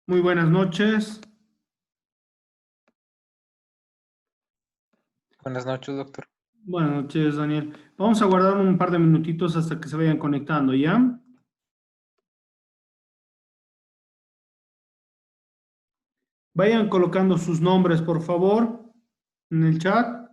Muy buenas noches. Buenas noches, doctor. Buenas noches, Daniel. Vamos a guardar un par de minutitos hasta que se vayan conectando, ¿ya? Vayan colocando sus nombres, por favor, en el chat.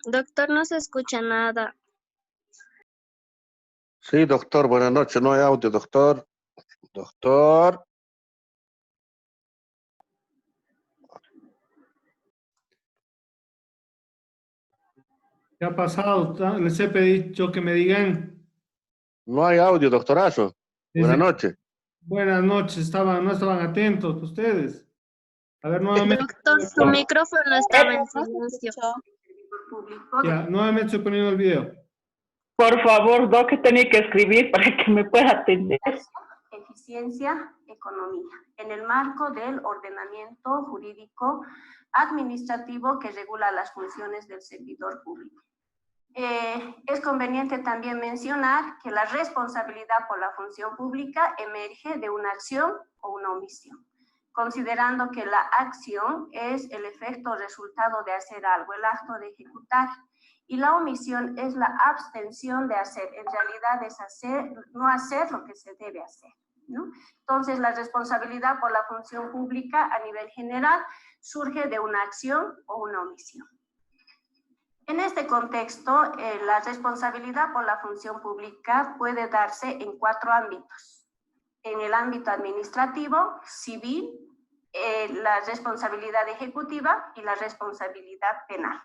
Doctor, no se escucha nada. Sí, doctor, buenas noches. No hay audio, doctor. Doctor. ¿Qué ha pasado? Les he pedido que me digan. No hay audio, doctorazo. Buenas Desde noches. buenas noches, no estaban atentos ustedes. A ver, nuevamente. Doctor, su micrófono estaba en silencio. Ya, nuevamente estoy poniendo el video. Por favor, Doc, que tenía que escribir para que me pueda atender. Eficiencia, economía, en el marco del ordenamiento jurídico administrativo que regula las funciones del servidor público. Es conveniente también mencionar que la responsabilidad por la función pública emerge de una acción o una omisión, considerando que la acción es el efecto o resultado de hacer algo, el acto de ejecutar, y la omisión es la abstención de hacer. En realidad es no hacer lo que se debe hacer, ¿no? Entonces, la responsabilidad por la función pública a nivel general surge de una acción o una omisión. En este contexto, la responsabilidad por la función pública puede darse en 4 ámbitos. En el ámbito administrativo, civil, la responsabilidad ejecutiva y la responsabilidad penal.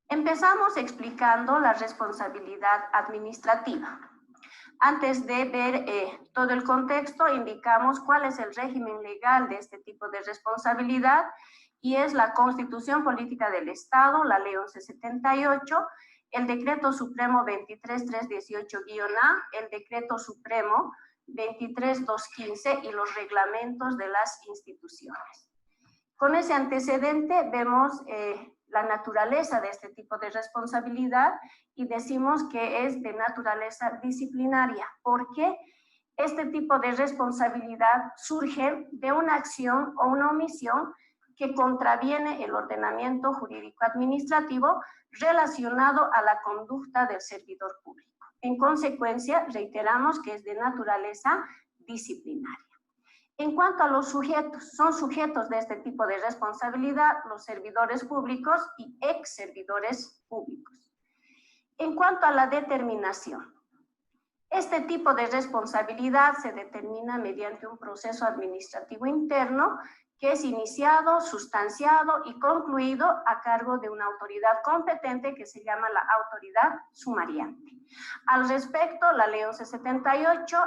Empezamos explicando la responsabilidad administrativa. Antes de ver todo el contexto, indicamos cuál es el régimen legal de este tipo de responsabilidad, y es la Constitución Política del Estado, la Ley 1178, el Decreto Supremo 23318-A, el Decreto Supremo 23215 y los reglamentos de las instituciones. Con ese antecedente vemos la naturaleza de este tipo de responsabilidad y decimos que es de naturaleza disciplinaria, porque este tipo de responsabilidad surge de una acción o una omisión que contraviene el ordenamiento jurídico administrativo relacionado a la conducta del servidor público. En consecuencia, reiteramos que es de naturaleza disciplinaria. En cuanto a los sujetos, son sujetos de este tipo de responsabilidad los servidores públicos y ex servidores públicos. En cuanto a la determinación, este tipo de responsabilidad se determina mediante un proceso administrativo interno que es iniciado, sustanciado y concluido a cargo de una autoridad competente que se llama la autoridad sumariante. Al respecto, la Ley 1178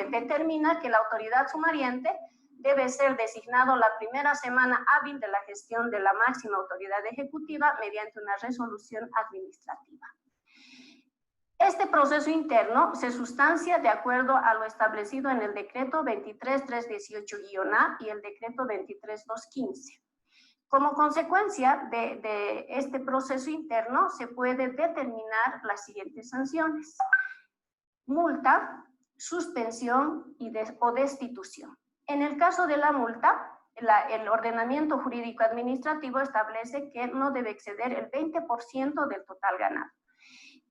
determina que la autoridad sumariante debe ser designado la primera semana hábil de la gestión de la máxima autoridad ejecutiva mediante una resolución administrativa. Este proceso interno se sustancia de acuerdo a lo establecido en el decreto 23318-A y el decreto 23215. Como consecuencia de este proceso interno se puede determinar las siguientes sanciones: multa, suspensión o destitución. En el caso de la multa, el ordenamiento jurídico administrativo establece que no debe exceder el 20% del total ganado.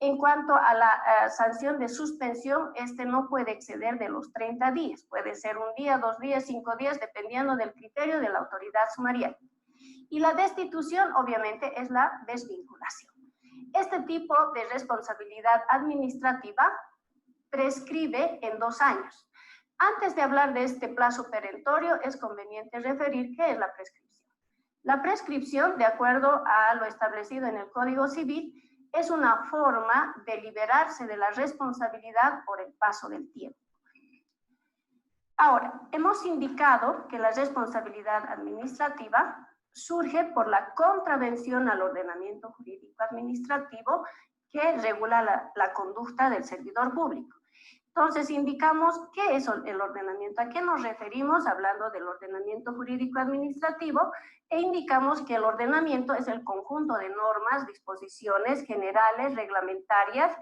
En cuanto a la sanción de suspensión, este no puede exceder de los 30 días. Puede ser 1 día, 2 días, 5 días, dependiendo del criterio de la autoridad sumariante. Y la destitución, obviamente, es la desvinculación. Este tipo de responsabilidad administrativa prescribe en 2 años. Antes de hablar de este plazo perentorio, es conveniente referir qué es la prescripción. La prescripción, de acuerdo a lo establecido en el Código Civil, es una forma de liberarse de la responsabilidad por el paso del tiempo. Ahora, hemos indicado que la responsabilidad administrativa surge por la contravención al ordenamiento jurídico administrativo que regula la conducta del servidor público. Entonces, indicamos qué es el ordenamiento, a qué nos referimos hablando del ordenamiento jurídico administrativo, e indicamos que el ordenamiento es el conjunto de normas, disposiciones generales, reglamentarias,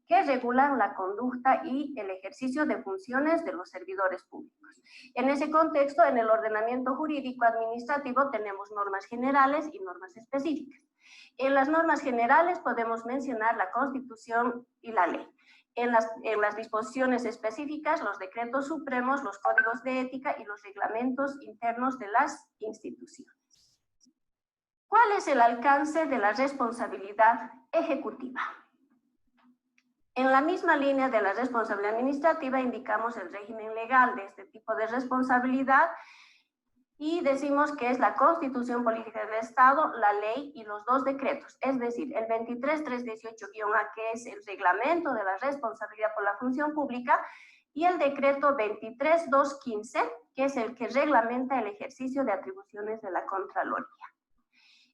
que regulan la conducta y el ejercicio de funciones de los servidores públicos. En ese contexto, en el ordenamiento jurídico administrativo tenemos normas generales y normas específicas. En las normas generales podemos mencionar la Constitución y la ley. En las disposiciones específicas, los decretos supremos, los códigos de ética y los reglamentos internos de las instituciones. ¿Cuál es el alcance de la responsabilidad ejecutiva? En la misma línea de la responsabilidad administrativa indicamos el régimen legal de este tipo de responsabilidad y decimos que es la Constitución Política del Estado, la ley y los dos decretos, es decir, el 23318-A, que es el reglamento de la responsabilidad por la función pública, y el decreto 23215, que es el que reglamenta el ejercicio de atribuciones de la Contraloría.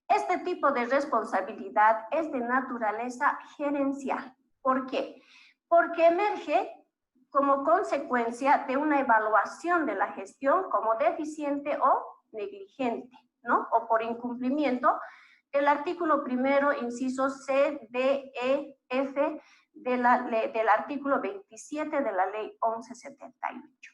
Este tipo de responsabilidad es de naturaleza gerencial. ¿Por qué? Porque emerge como consecuencia de una evaluación de la gestión como deficiente o negligente, ¿no? O por incumplimiento del artículo primero, inciso C, D, E, F del artículo 27 de la ley 1178.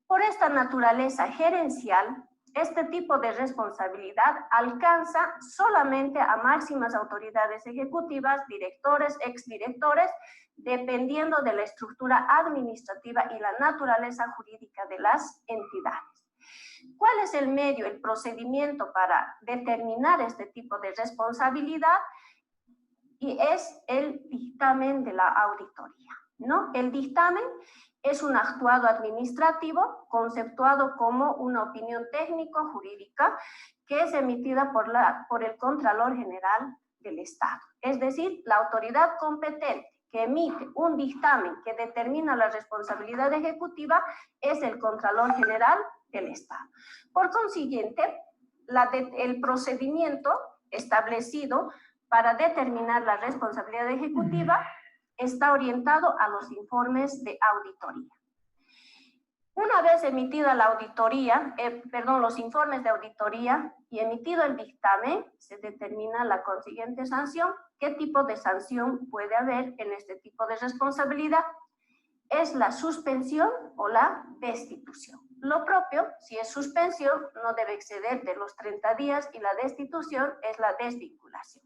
Por esta naturaleza gerencial, este tipo de responsabilidad alcanza solamente a máximas autoridades ejecutivas, directores, exdirectores, dependiendo de la estructura administrativa y la naturaleza jurídica de las entidades. ¿Cuál es el medio, el procedimiento para determinar este tipo de responsabilidad? Y es el dictamen de la auditoría, ¿no? El dictamen es un actuado administrativo conceptuado como una opinión técnico-jurídica que es emitida por el Contralor General del Estado. Es decir, la autoridad competente que emite un dictamen que determina la responsabilidad ejecutiva es el Contralor General del Estado. Por consiguiente, el procedimiento establecido para determinar la responsabilidad ejecutiva está orientado a los informes de auditoría. Una vez emitida la auditoría, los informes de auditoría y emitido el dictamen, se determina la consiguiente sanción. ¿Qué tipo de sanción puede haber en este tipo de responsabilidad? Es la suspensión o la destitución. Lo propio, si es suspensión, no debe exceder de los 30 días y la destitución es la desvinculación.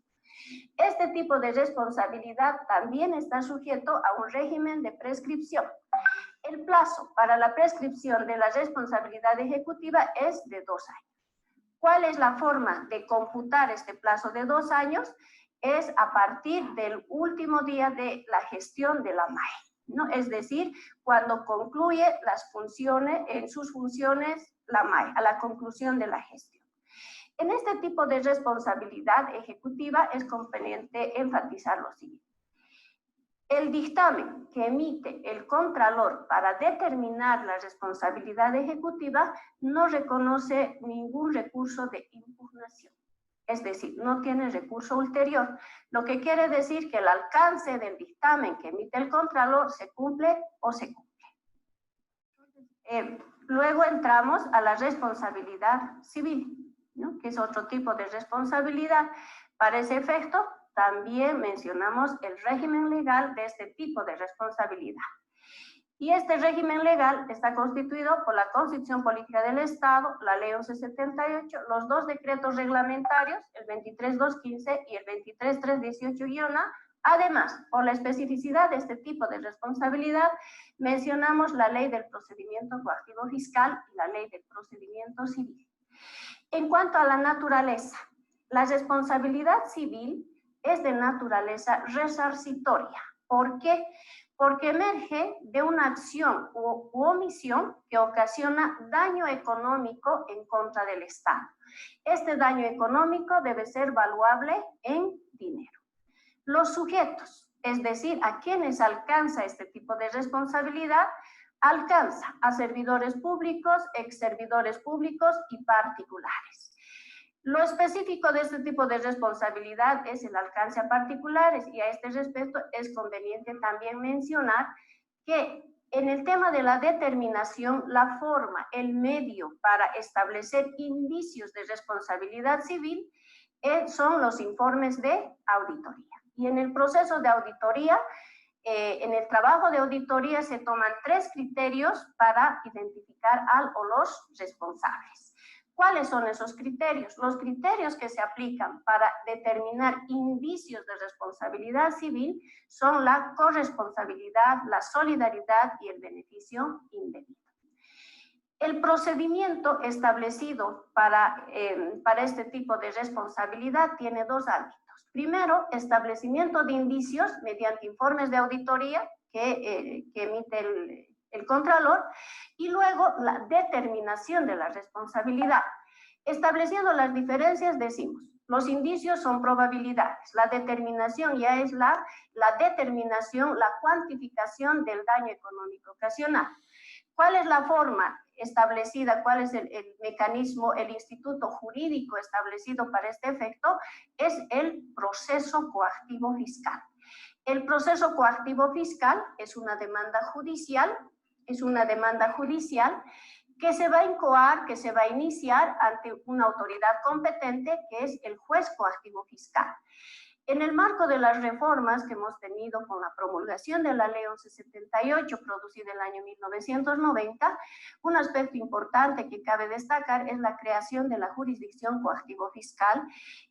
Este tipo de responsabilidad también está sujeto a un régimen de prescripción. El plazo para la prescripción de la responsabilidad ejecutiva es de 2 años. ¿Cuál es la forma de computar este plazo de 2 años? Es a partir del último día de la gestión de la MAE, ¿no? Es decir, cuando concluye en sus funciones la MAE, a la conclusión de la gestión. En este tipo de responsabilidad ejecutiva es conveniente enfatizar lo siguiente. El dictamen que emite el Contralor para determinar la responsabilidad ejecutiva no reconoce ningún recurso de impugnación. Es decir, no tiene recurso ulterior, lo que quiere decir que el alcance del dictamen que emite el Contralor se cumple o se cumple. Luego entramos a la responsabilidad civil, ¿no? Que es otro tipo de responsabilidad. Para ese efecto, también mencionamos el régimen legal de este tipo de responsabilidad. Y este régimen legal está constituido por la Constitución Política del Estado, la Ley 1178, los dos decretos reglamentarios, el 23215 y el 23318-A. Además, por la especificidad de este tipo de responsabilidad, mencionamos la Ley del Procedimiento Coactivo Fiscal y la Ley del Procedimiento Civil. En cuanto a la naturaleza, la responsabilidad civil es de naturaleza resarcitoria. ¿Por qué? Porque emerge de una acción u omisión que ocasiona daño económico en contra del Estado. Este daño económico debe ser valuable en dinero. Los sujetos, es decir, a quienes alcanza este tipo de responsabilidad, alcanza a servidores públicos, ex servidores públicos y particulares. Lo específico de este tipo de responsabilidad es el alcance a particulares y a este respecto es conveniente también mencionar que en el tema de la determinación, la forma, el medio para establecer indicios de responsabilidad civil son los informes de auditoría. Y en el proceso de auditoría, en el trabajo de auditoría se toman 3 criterios para identificar al o los responsables. ¿Cuáles son esos criterios? Los criterios que se aplican para determinar indicios de responsabilidad civil son la corresponsabilidad, la solidaridad y el beneficio indebido. El procedimiento establecido para este tipo de responsabilidad tiene dos ámbitos. Primero, establecimiento de indicios mediante informes de auditoría que emite el Contralor, y luego la determinación de la responsabilidad. Estableciendo las diferencias, decimos, los indicios son probabilidades, la determinación ya es la determinación, la cuantificación del daño económico ocasional. ¿Cuál es la forma establecida? ¿Cuál es el mecanismo, el instituto jurídico establecido para este efecto? Es el proceso coactivo fiscal. El proceso coactivo fiscal es una demanda judicial, que se va a incoar, que se va a iniciar ante una autoridad competente, que es el juez coactivo fiscal. En el marco de las reformas que hemos tenido con la promulgación de la Ley 1178, producida en el año 1990, un aspecto importante que cabe destacar es la creación de la jurisdicción coactivo fiscal,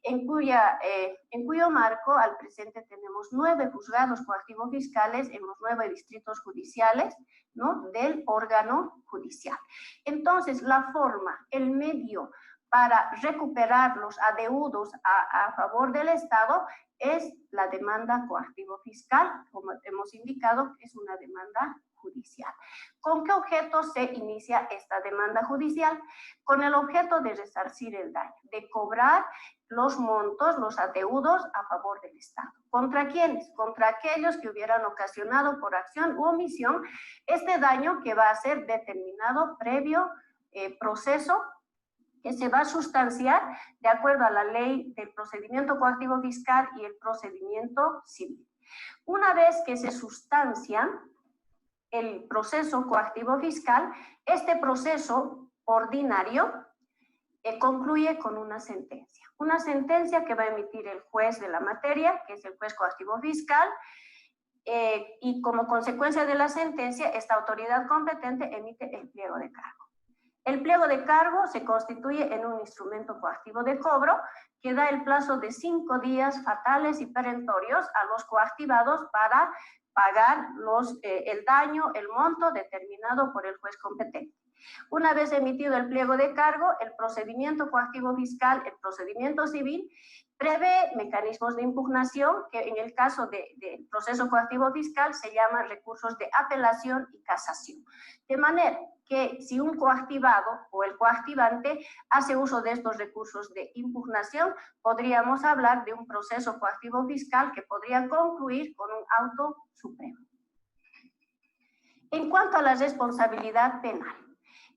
en cuyo marco al presente tenemos 9 juzgados coactivo fiscales en los 9 distritos judiciales, ¿no?, del órgano judicial. Entonces, la forma, el medio para recuperar los adeudos a favor del Estado es la demanda coactivo fiscal, como hemos indicado, es una demanda judicial. ¿Con qué objeto se inicia esta demanda judicial? Con el objeto de resarcir el daño, de cobrar los montos, los adeudos a favor del Estado. ¿Contra quiénes? Contra aquellos que hubieran ocasionado por acción u omisión este daño, que va a ser determinado previo proceso que se va a sustanciar de acuerdo a la ley del procedimiento coactivo fiscal y el procedimiento civil. Una vez que se sustancia el proceso coactivo fiscal, este proceso ordinario concluye con una sentencia que va a emitir el juez de la materia, que es el juez coactivo fiscal, y como consecuencia de la sentencia, esta autoridad competente emite el pliego de cargo. El pliego de cargo se constituye en un instrumento coactivo de cobro que da el plazo de 5 días fatales y perentorios a los coactivados para pagar el daño, el monto determinado por el juez competente. Una vez emitido el pliego de cargo, el procedimiento coactivo fiscal, el procedimiento civil, prevé mecanismos de impugnación que en el caso del proceso coactivo fiscal se llaman recursos de apelación y casación. De manera que si un coactivado o el coactivante hace uso de estos recursos de impugnación, podríamos hablar de un proceso coactivo fiscal que podría concluir con un auto supremo. En cuanto a la responsabilidad penal,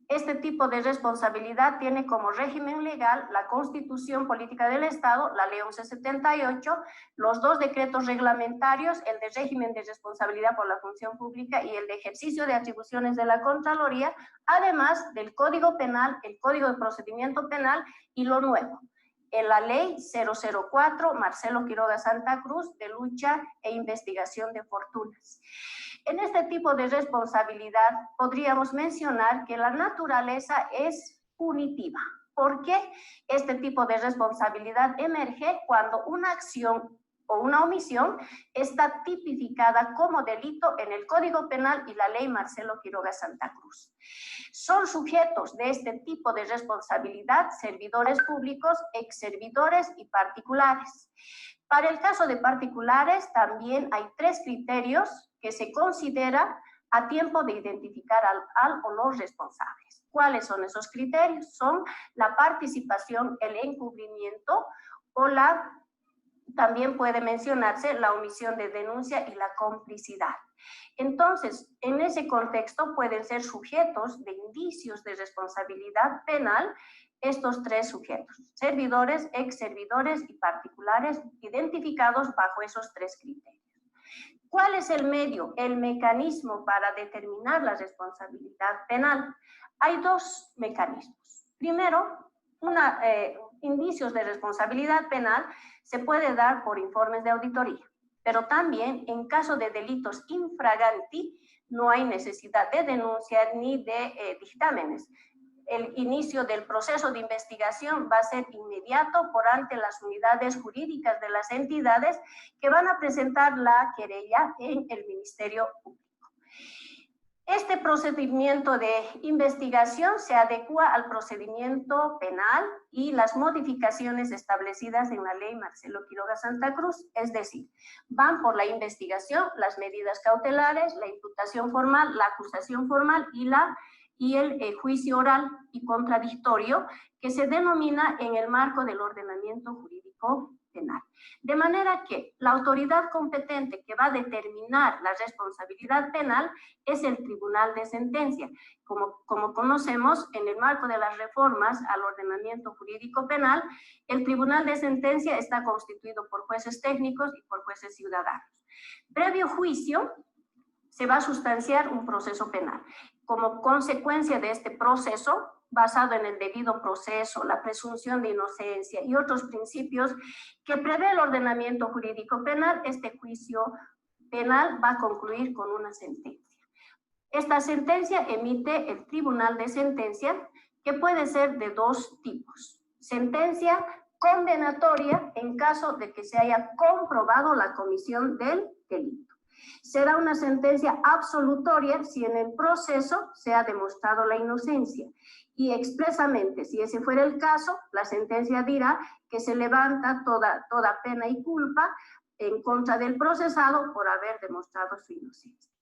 este tipo de responsabilidad tiene como régimen legal la Constitución Política del Estado, la Ley 1178, los 2 decretos reglamentarios, el de régimen de responsabilidad por la función pública y el de ejercicio de atribuciones de la Contraloría, además del Código Penal, el Código de Procedimiento Penal y lo nuevo, en la Ley 004 Marcelo Quiroga Santa Cruz de lucha e investigación de fortunas. En este tipo de responsabilidad podríamos mencionar que la naturaleza es punitiva. ¿Por qué? Este tipo de responsabilidad emerge cuando una acción o una omisión está tipificada como delito en el Código Penal y la Ley Marcelo Quiroga Santa Cruz. Son sujetos de este tipo de responsabilidad servidores públicos, exservidores y particulares. Para el caso de particulares también hay 3 criterios que se considera a tiempo de identificar al o los responsables. ¿Cuáles son esos criterios? Son la participación, el encubrimiento o también puede mencionarse la omisión de denuncia y la complicidad. Entonces, en ese contexto pueden ser sujetos de indicios de responsabilidad penal estos 3 sujetos, servidores, exservidores y particulares, identificados bajo esos 3 criterios. ¿Cuál es el medio, el mecanismo para determinar la responsabilidad penal? Hay 2 mecanismos. Primero, indicios de responsabilidad penal se puede dar por informes de auditoría, pero también en caso de delitos infraganti no hay necesidad de denuncia ni de dictámenes. El inicio del proceso de investigación va a ser inmediato por ante las unidades jurídicas de las entidades que van a presentar la querella en el Ministerio Público. Este procedimiento de investigación se adecua al procedimiento penal y las modificaciones establecidas en la ley Marcelo Quiroga Santa Cruz, es decir, van por la investigación, las medidas cautelares, la imputación formal, la acusación formal y el juicio oral y contradictorio que se denomina en el marco del ordenamiento jurídico penal. De manera que la autoridad competente que va a determinar la responsabilidad penal es el Tribunal de Sentencia. Como conocemos, en el marco de las reformas al ordenamiento jurídico penal, el Tribunal de Sentencia está constituido por jueces técnicos y por jueces ciudadanos. Previo juicio, se va a sustanciar un proceso penal. Como consecuencia de este proceso, basado en el debido proceso, la presunción de inocencia y otros principios que prevé el ordenamiento jurídico penal, este juicio penal va a concluir con una sentencia. Esta sentencia emite el Tribunal de Sentencia, que puede ser de dos tipos. Sentencia condenatoria en caso de que se haya comprobado la comisión del delito. Será una sentencia absolutoria si en el proceso se ha demostrado la inocencia. Y expresamente, si ese fuera el caso, la sentencia dirá que se levanta toda pena y culpa en contra del procesado por haber demostrado su inocencia.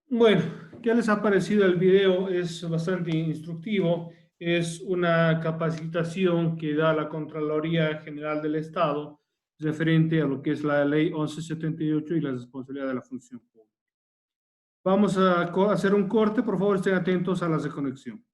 Bueno, ¿qué les ha parecido el video? Es bastante instructivo. Es una capacitación que da la Contraloría General del Estado referente a lo que es la Ley 1178 y la responsabilidad de la función pública. Vamos a hacer un corte, por favor estén atentos a la reconexión.